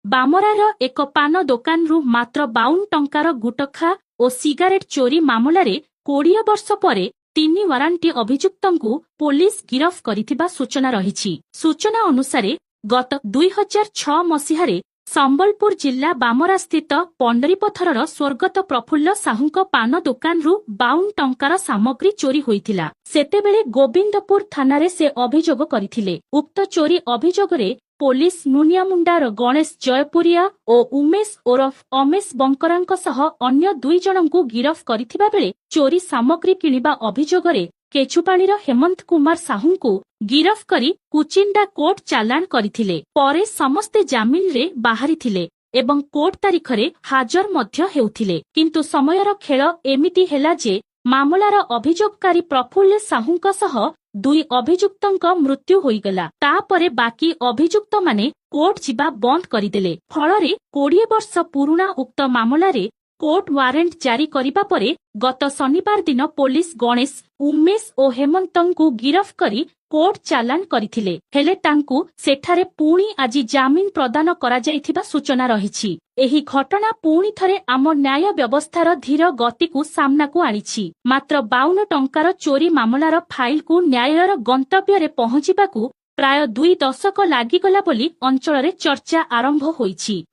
बामरार एक पान दोकानरू मात्र 52 टंकार गुटखा और सिगारेट चोरी मामलारे 20 वर्ष पर 3 वारंटी अभियुक्तଙ୍କୁ पुलिस गिरफ करिथिबा सूचना रहिछि। सूचना अनुसार गत 2006 मसीहारे संबलपुर जिला बामरा स्थित पंडरीपथरर स्वर्गत प्रफुल्ल साहूଙ୍କ पान दोकानरू 52 टंकार सामग्री चोरी होइथिला। सेतेबेले गोविंदपुर थानारे से अभियोग करिथिले। उक्त चोरी अभियोगरे पुलिस नुनियामुंडार गणेश जयपुरिया और उमेश ओरफ अमेश बंकरांक सह अन्य 2 जनଙ୍କୁ गिरफ करिथिबा बेले चोरी सामग्री किनिबा अभियोगरे केचुपाणीर हेमंत कुमार साहूଙ୍କୁ गिरफ करी कुचिंडा कोर्ट चालाण करिथिले। परे समस्ते जामिन रे बाहरिथिले एवं कोर्ट तारिखरे हाजर मध्य हेउथिले। किंतु समयर खेल एमिति हेला जे मामलार अभियोगकारी प्रफुल्ल साहूଙ୍କ सह 2 अभियुक्तଙ୍କ मृत्यु होइगला। तापरे बाकी अभियुक्त माने कोर्ट जिबा बंद करिदेले। फलरे 20 वर्ष पुरुणा उक्त मामलारे कोर्ट वारेंट जारी करिबा परे गत शनिवार दिन पुलिस गणेश उमेश और हेमंतଙ୍କୁ गिरफ करी कोर्ट चालाण करिथिले। हेले तांकु सेठारे पुणी आजि जामिन प्रदान करा जाइथिबा सूचना रहिछि। एही घटना पुणी थरे आम न्याय व्यवस्थार धीर गतिकु सामनाकु आनिछि। मात्र 52 टंकार चोरी मामलार फाइलकु न्यायर गंतव्य रे पहुंचिबाकु प्राय 2 दशक लागिगला बोली अंचलरे चर्चा आरंभ होइछि।